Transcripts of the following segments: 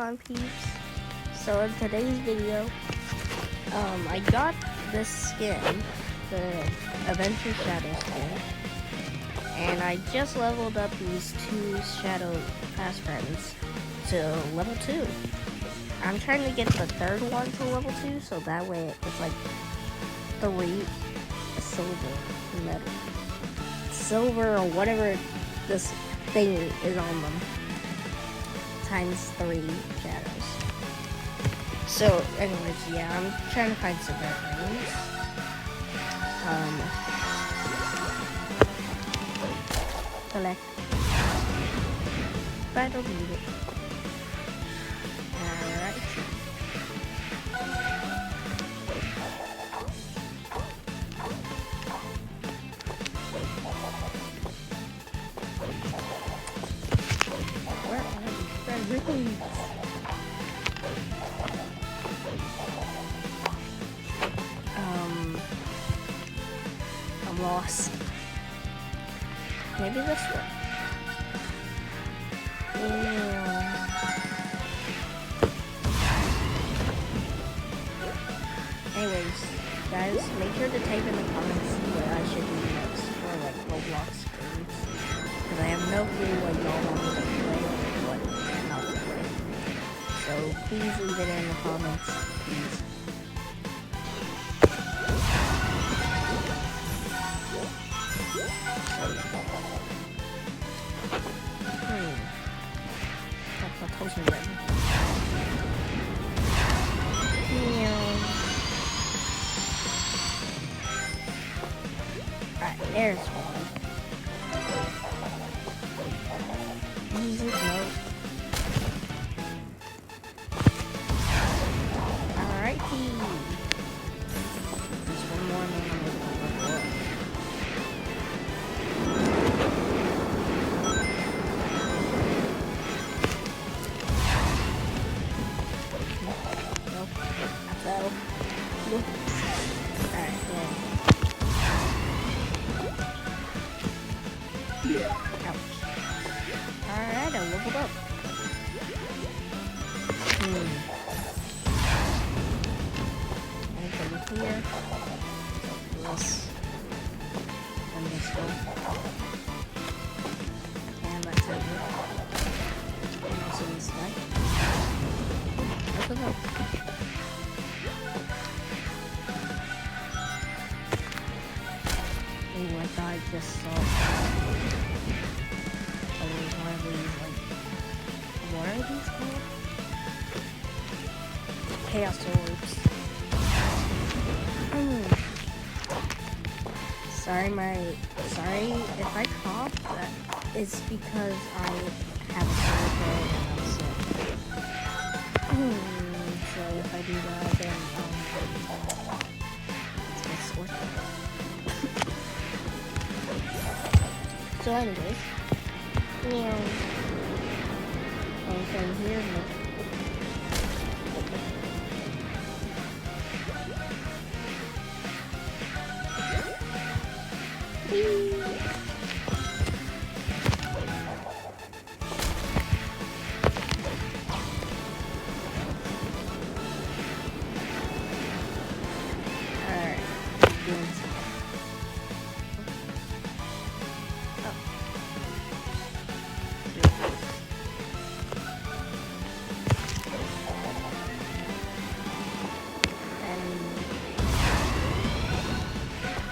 on, peeps? So in today's video, I got this skin, the Adventure Shadow skin, and I just leveled up these two Shadow Pass friends to level 2. I'm trying to get the third one to level 2, so that way it's like 3 silver or whatever this thing is on them, times 3 shadows. So anyways, yeah, I'm trying to find some red rings. Collect. But I don't need it. Alright. Where are these red rings? I'm lost. Maybe this one. Anyways, guys, make sure to type in the comments what I should do next for like Roblox games, because I have no clue what y'all want me to play or what not to play. So please leave it in the comments, please. That's a toast red. Alright, there's one. Easy note. Alrighty. There's one more and then I'm gonna go for it. Alright, yeah. Ouch. Alright, I leveled up. Anything here? Yes. And this one. And that's it. And also this guy. Look at that. Oh, I thought I just saw one of these, like, what are these called? Chaos orbs. Sorry if I cough, that is because I have a sore throat and I'm sick. So if I do that, then, it's my sore throat. So anyways, anything here? Alright.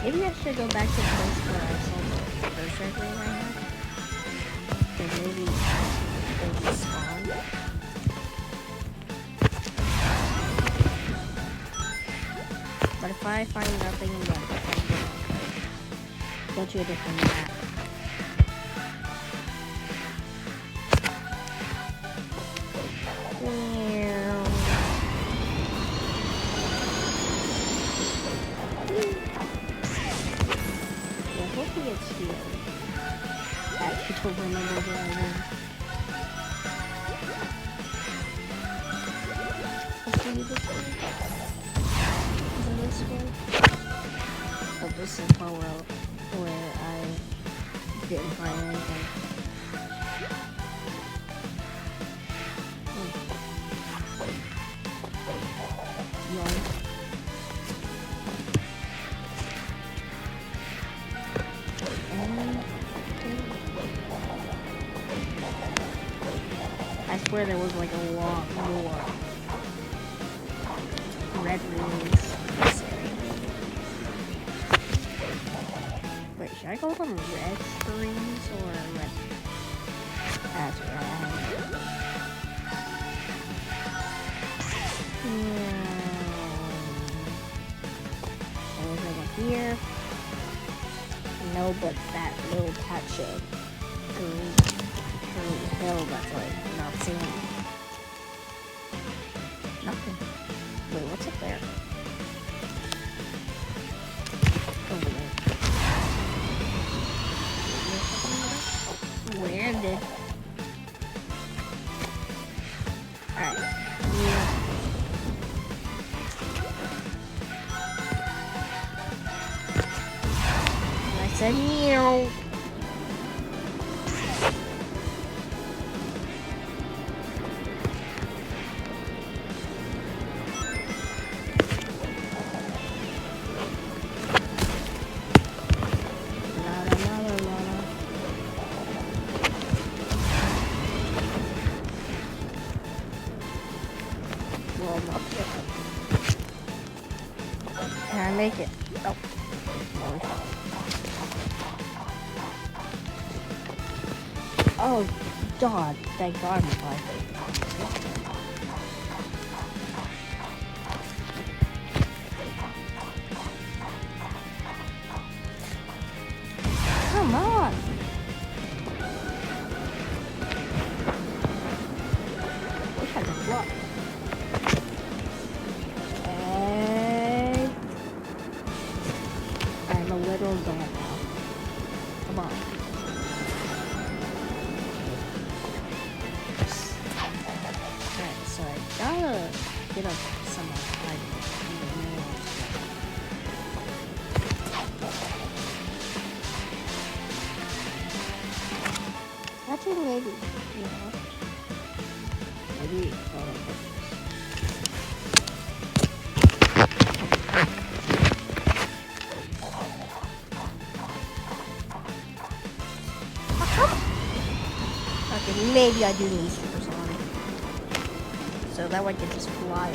Maybe I should go back to the place where I saw the first red ring right now. Because maybe they respawn. But if I find nothing, then I'm go to a different map. Hopefully it's here. I actually don't remember where I am. Hopefully this way. Is it this way? Oh, this is where I didn't find anything. I swear there was like a lot more red rings in this area. Wait, should I call them red rings or red? That's right. Anything up here? No, but that little patch of green hill that's like not seen. Nothing. Wait, what's up there? Over there. Where did? Alright. Yeah. I said meow. Well, I'm up here. Can I make it? Oh. Oh, God. Thank God I'm alive. Come on. Wish I could block. And I'm a little god now. Come on. Alright, so I gotta get up some items. Actually, maybe, you know, maybe, okay, maybe I do need supersonic, so that way I can just fly.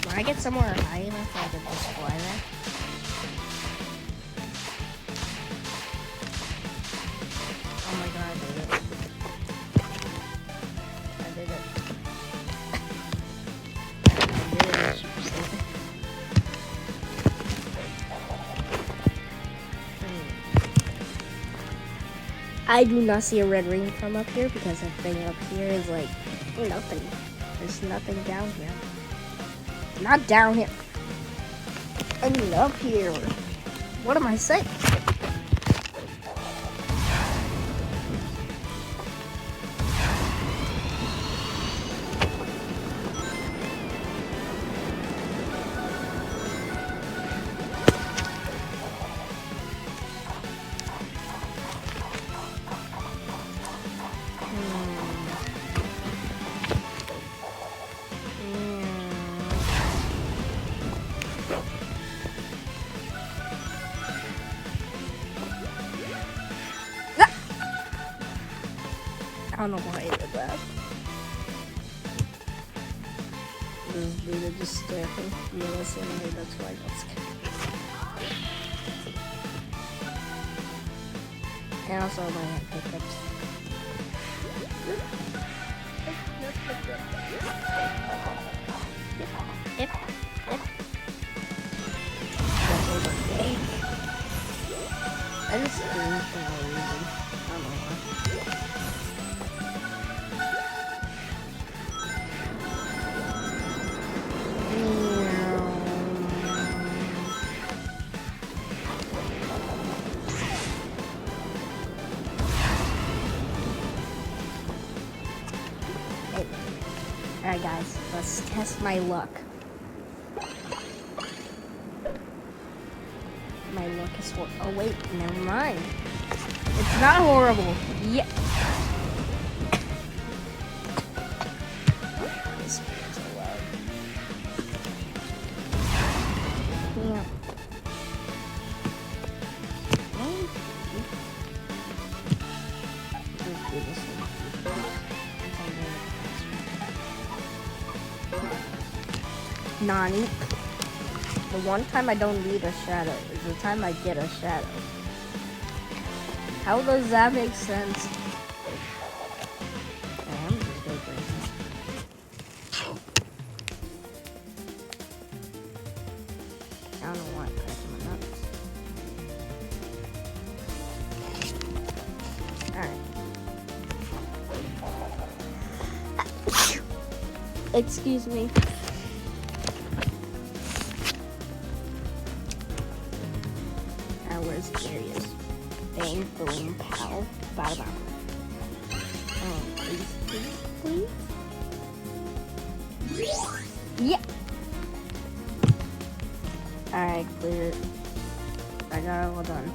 When I get somewhere high enough, I can just fly there. Oh my god, I did it. I did it. I did it. I do not see a red ring from up here because the thing up here is like nothing. There's nothing down here. Not down here. I mean up here. What am I saying? I don't know why I did that. This dude just stared at me innocently, that's why I got scared. And also my hand pickups. Yep. I just screamed for no reason. I don't know why. Alright guys, let's test my luck. My luck is oh wait, never mind. It's not horrible. Yeah. This feels so loud. Yeah. Let's do this one. Nani. The one time I don't need a shadow is the time I get a shadow. How does that make sense? I'm just going crazy. I don't know why I'm cracking my nuts. Alright. Excuse me. Where's the areas? Bang, boom, pow, bada bow. Oh, please, please, please. Yeah. Alright, clear it. I got it all done.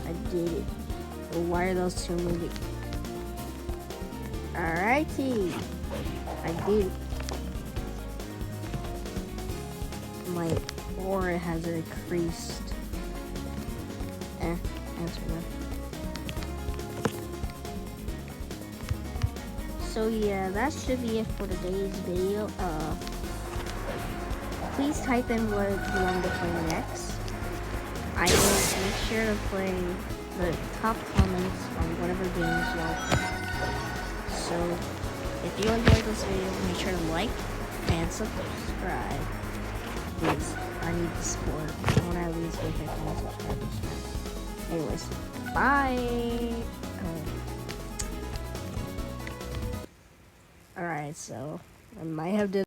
I did it. Well, why are those two moving? Alrighty. I did it. My aura has increased. Answer that. So yeah, that should be it for today's video. Please type in what you want to play next. I will make sure to play the top comments on whatever games y'all play. So if you enjoyed this video, make sure to like and subscribe. Please, I need the support. I want to at least get 15 subscribers. Anyways, bye. Alright, so I might have to